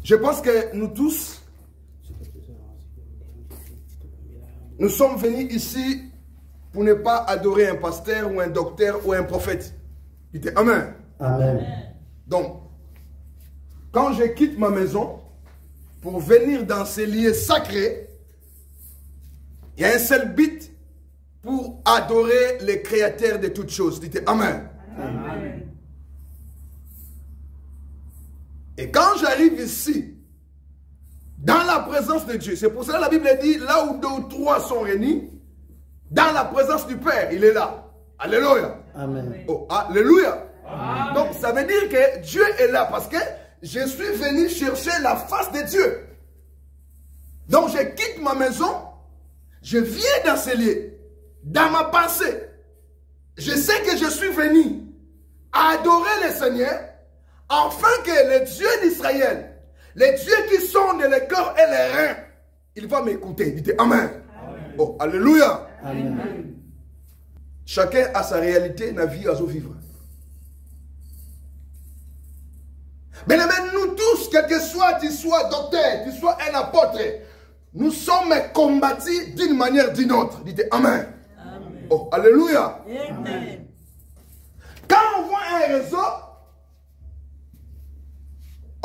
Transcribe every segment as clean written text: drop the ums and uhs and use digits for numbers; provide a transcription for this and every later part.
Je pense que nous tous, nous sommes venus ici pour ne pas adorer un pasteur ou un docteur ou un prophète. Dites Amen. Amen. Donc, quand je quitte ma maison pour venir dans ces lieux sacrés, il y a un seul but pour adorer le Créateur de toutes choses. Dites Amen. Amen. Et quand j'arrive ici, dans la présence de Dieu, c'est pour cela que la Bible dit, là où 2 ou 3 sont réunis, dans la présence du Père, il est là. Alléluia. Amen. Oh, alléluia. Amen. Donc, ça veut dire que Dieu est là parce que je suis venu chercher la face de Dieu. Donc, je quitte ma maison, je viens dans ces lieux, dans ma pensée. Je sais que je suis venu adorer le Seigneur, afin que le Dieu d'Israël, les dieux qui sonde le corps et les reins, il va m'écouter. Dites Amen. Amen. Oh, alléluia. Amen. Chacun a sa réalité, la vie à vivre. Mais nous tous, quel que soit, tu sois docteur, tu sois un apôtre, nous sommes combattus d'une manière ou d'une autre. Dites Amen. Amen. Oh, alléluia. Amen. Quand on voit un réseau,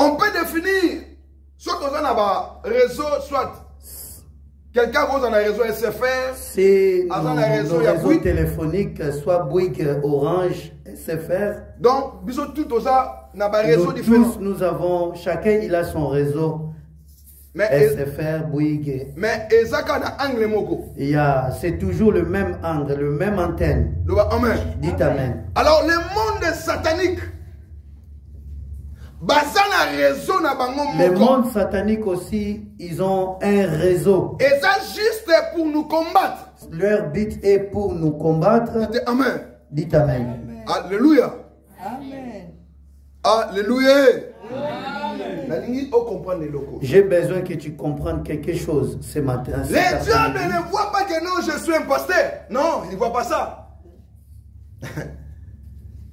on peut définir, soit on a un réseau, soit quelqu'un qui a un réseau SFR, c'est un réseau réseau téléphonique, soit Bouygues, Orange, SFR. Donc, nous tous, réseau différent. Tous, nous avons, chacun il a son réseau. Mais SFR, Bouygues. Mais c'est toujours le même angle, le même antenne. Amen. Dites Amen. Alors, le monde satanique, les mondes sataniques aussi, ils ont un réseau. Et ça juste pour nous combattre. Leur but est pour nous combattre. Dites Amen. Dites Amen. Alléluia. Amen. Alléluia. J'ai besoin que tu comprennes quelque chose ce matin. Les diables ne voient pas que non, je suis un pasteur. Non, ils ne voient pas ça.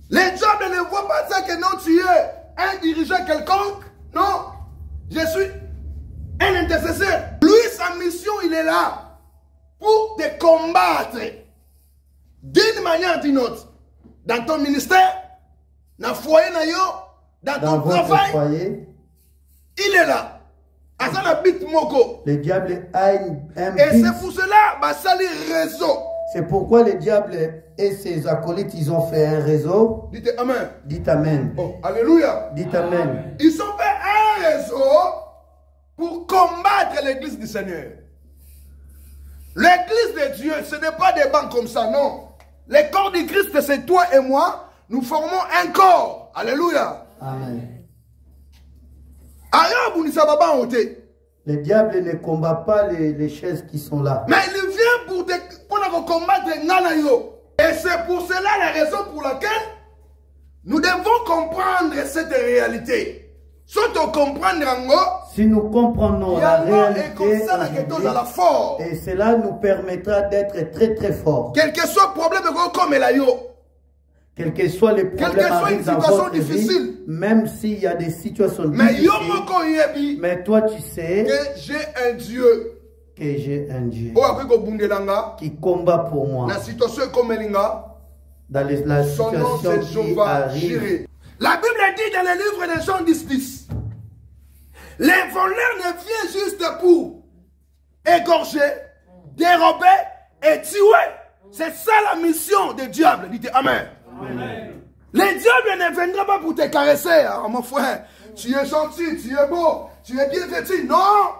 Les diables ne voient pas ça que non, tu es un dirigeant quelconque. Non, je suis un intercesseur. Lui, sa mission, il est là pour te combattre d'une manière ou d'une autre. Dans ton ministère, dans le foyer, dans ton travail, foyer, il est là. Le diable a un but. Et c'est pour cela que ça les réseau. C'est pourquoi le diable et ses acolytes, ils ont fait un réseau. Dites Amen. Dites Amen. Oh, alléluia. Dites Amen. Ils ont fait un réseau pour combattre l'église du Seigneur. L'église de Dieu, ce n'est pas des bancs comme ça, non. Le corps du Christ, c'est toi et moi. Nous formons un corps. Alléluia. Amen. Le diable ne combat pas les chaises qui sont là. Mais il vient pour combattre Nanayo. Et c'est pour cela la raison pour laquelle nous devons comprendre cette réalité. Si nous comprenons la réalité, et cela nous permettra d'être très très forts. Quel que soit le problème, quel que soit les problèmes dans votre difficile, vie, même s'il y a des situations difficiles, mais toi tu sais que j'ai un Dieu qui combat pour moi. Dans la situation qui arrive. La Bible dit dans le livre de Jean 10, les voleurs ne viennent juste pour égorger, dérober et tuer. C'est ça la mission du diable. Dites Amen. Amen. Les diables ne viendront pas pour te caresser. Oh, mon frère, tu es gentil, tu es beau, tu es bien vêtu. Non,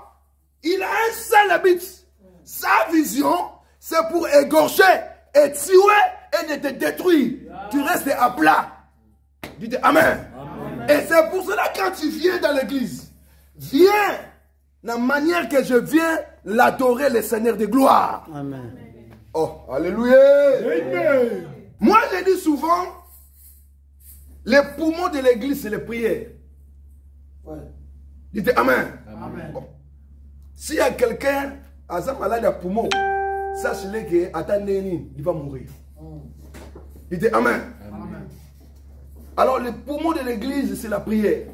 il a un seul but. Sa vision, c'est pour égorger et tuer et de te détruire. Tu restes à plat. Dites Amen. Amen. Et c'est pour cela que quand tu viens dans l'église, viens de la manière que je viens l'adorer le Seigneur de gloire. Amen. Oh, alléluia. Amen. Moi, je dis souvent, les poumons de l'église, c'est les prières. Ouais. Dites Amen. Amen. Bon. S'il y a quelqu'un à sa malade à poumon, sachez-le qu'il va mourir. Dites Amen. Alors, les poumons de l'église, c'est la prière.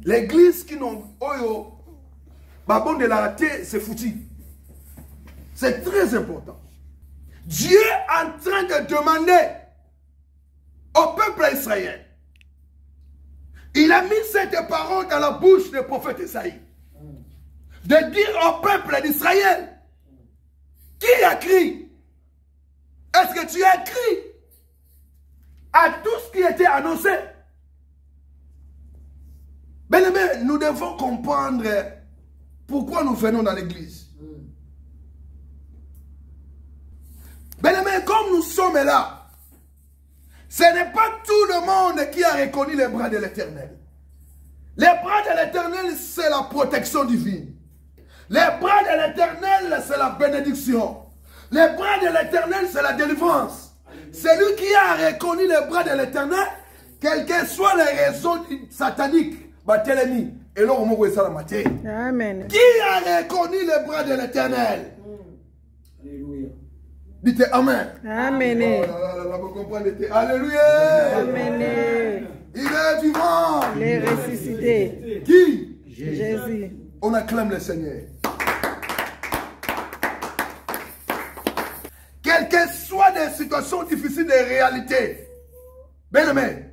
L'église qui n'ont oyo, babon de la raté, c'est foutu. C'est très important. Dieu est en train de demander au peuple d'Israël. Il a mis cette parole dans la bouche du prophète Isaïe. De dire au peuple d'Israël, qui a crié? Est-ce que tu as crié à tout ce qui était annoncé? Bien-aimés, nous devons comprendre pourquoi nous venons dans l'église. Bien-aimés, comme nous sommes là, ce n'est pas tout le monde qui a reconnu les bras de l'Éternel. Les bras de l'Éternel, c'est la protection divine. Les bras de l'Éternel, c'est la bénédiction. Les bras de l'Éternel, c'est la délivrance. Celui qui a reconnu les bras de l'Éternel, quelles que soient les raisons sataniques, Amen. qui a reconnu les bras de l'Éternel? Dites Amen. Amen. Vous comprenez? Alléluia. Amen. Il est vivant. Il est ressuscité. Qui? Jésus. On acclame le Seigneur. Quelles que soient des situations difficiles de réalité, bien-aimé,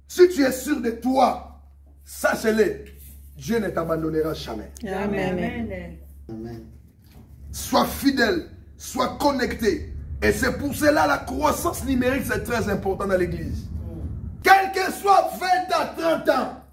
si tu es sûr de toi, sache-le, Dieu ne t'abandonnera jamais. Amen. Amen. Sois fidèle, sois connecté. Et c'est pour cela la croissance numérique, c'est très important dans l'église. Quel que soit 20 à 30 ans,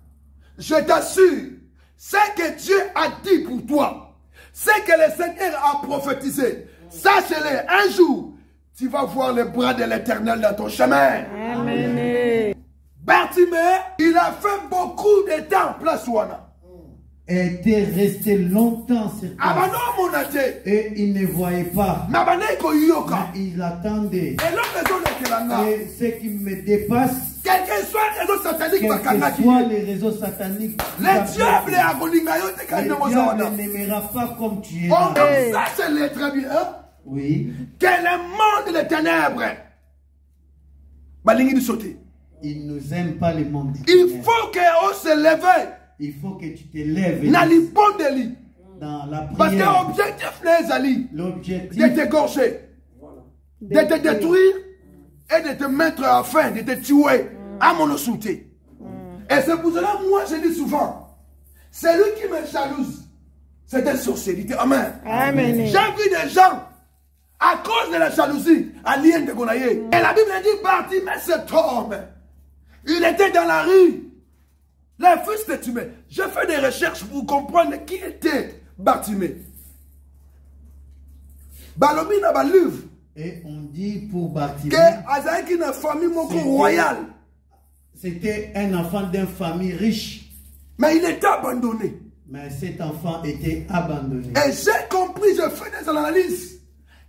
je t'assure, ce que Dieu a dit pour toi, ce que le Seigneur a prophétisé, sache-le, un jour, tu vas voir les bras de l'Éternel dans ton chemin. Amen. Bartimée, il a fait beaucoup de temps, place Ouana. Était resté longtemps sur place. Et il ne voyait pas. Mais il attendait. Et ce qui me dépasse, quel que soit les réseaux sataniques, les réseaux sataniques, le diable n'aimera pas comme tu es. Ça, c'est très bien. Oui. Que le monde des ténèbres, il ne nous aime pas le monde. Il faut qu'on se lève. Il faut que tu te lèves dans la parce prière. que l'objectif de t'égorger, de te détruire et de te mettre à fin, de te tuer à mon soutien. Et c'est pour cela, moi, je dis souvent, celui qui me jalouse, c'est un sorcier. Amen. Amen. J'ai vu des gens, à cause de la jalousie, à l'ien de Gonaïe. Et la Bible dit, Bartimée, cet homme, il était dans la rue. Le fils de Timée. J'ai fait des recherches pour comprendre qui était Bartimée. Balobi n'a pas livre. Et on dit pour Bartimée que une famille royale. C'était un enfant d'une famille riche. Mais il était abandonné. Mais cet enfant était abandonné. Et j'ai compris, j'ai fait des analyses.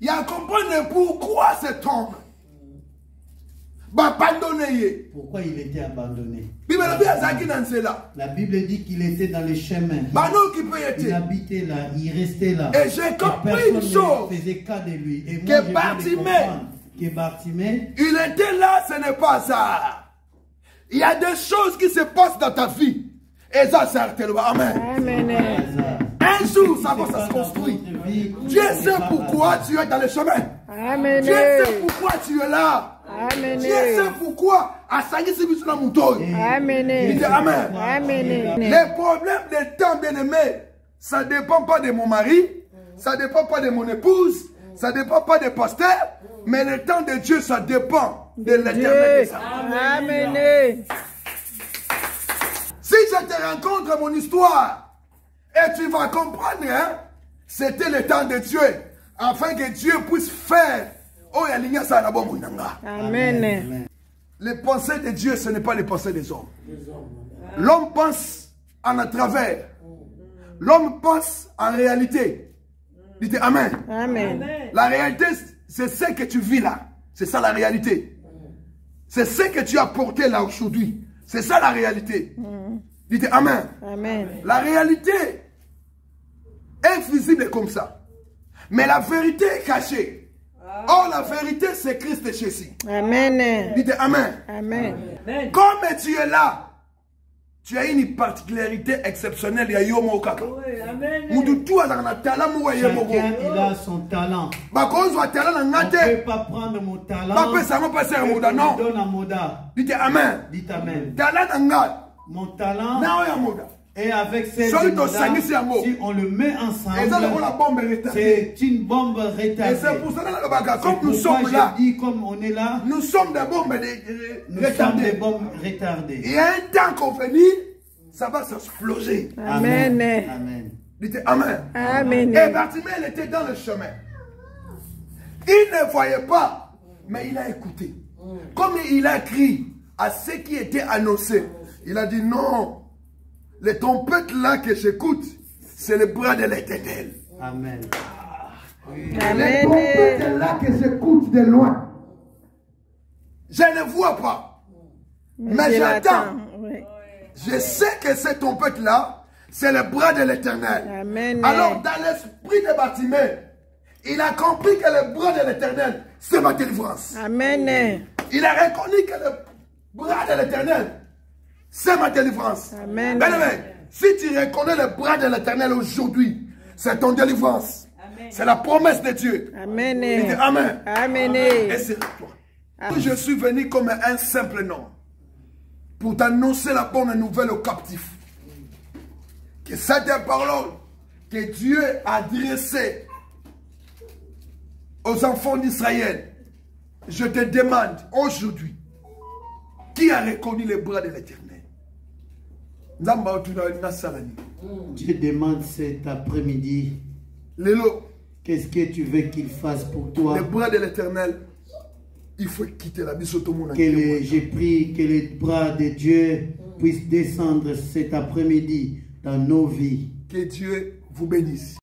Il a compris pourquoi cet homme abandonné. Pourquoi il était abandonné? La Bible dit qu'il était dans les chemins. Il habitait là, il restait là. Et j'ai compris une chose. Ne faisait cas de lui. Et moi, que Bartimée, il était là, ce n'est pas ça. Il y a des choses qui se passent dans ta vie. Et ça, c'est Amen. Amen. Un jour, ça va se construire. Dieu sait pourquoi tu es dans le chemin. Amen. Dieu sait pourquoi tu es là. Amen. Dieu sait pourquoi. Amen. Amen. Les problèmes des temps, bien-aimés, ça ne dépend pas de mon mari, ça ne dépend pas de mon épouse, ça ne dépend pas des pasteurs, mais le temps de Dieu, ça dépend de l'Éternel. Amen. Si je te rencontre mon histoire, et tu vas comprendre, hein, c'était le temps de Dieu, afin que Dieu puisse faire. Amen. Les pensées de Dieu, ce n'est pas les pensées des hommes. L'homme pense en à travers. L'homme pense en réalité. Dites Amen. Amen. La réalité, c'est ce que tu vis là. C'est ça la réalité. C'est ce que tu as porté là aujourd'hui. C'est ça la réalité. Dites Amen. Amen. La réalité est visible comme ça. Mais la vérité est cachée. Oh, la vérité, c'est Christ Jésus. Amen. Dites Amen. Amen. Comme tu es là, tu as une particularité exceptionnelle. Il y a Yomo Kaka. Chacun il a son talent. On ne peut pas prendre mon talent et me donner à Moda. Dites Amen. Dites Amen. Mon talent et avec celle de Moda, si on le met ensemble, c'est une bombe retardée. Et c'est pour ça que comme nous sommes là, comme on est là, nous sommes des bombes retardées. Il y a un temps qu'on finit, ça va s'exploser. Amen. Amen. Dites Amen. Amen. Et Bartimée, il était dans le chemin. Il ne voyait pas, mais il a écouté. Comme il a crié à ce qui était annoncé, il a dit non. Les trompettes là que j'écoute, c'est le bras de l'Éternel. Amen. Les trompettes là que j'écoute de loin, je ne vois pas, mais j'attends. Oui. Je sais que cette trompette là, c'est le bras de l'Éternel. Alors dans l'esprit de Bartimée, il a compris que le bras de l'Éternel, c'est ma délivrance. Amen. Il a reconnu que le bras de l'Éternel, c'est ma délivrance. Amen. Bien-aimé, si tu reconnais le bras de l'Éternel aujourd'hui, c'est ton délivrance. C'est la promesse de Dieu. Amen. Il dit Amen. Amen. Et c'est toi. Je suis venu comme un simple nom pour t'annoncer la bonne nouvelle aux captifs. Que cette parole que Dieu a adressée aux enfants d'Israël, je te demande aujourd'hui, qui a reconnu les bras de l'Éternel? Je demande cet après-midi, qu'est-ce que tu veux qu'il fasse pour toi? Les bras de l'Éternel, il faut quitter la vie sur tout le monde. J'ai pris que les bras de Dieu puissent descendre cet après-midi dans nos vies. Que Dieu vous bénisse.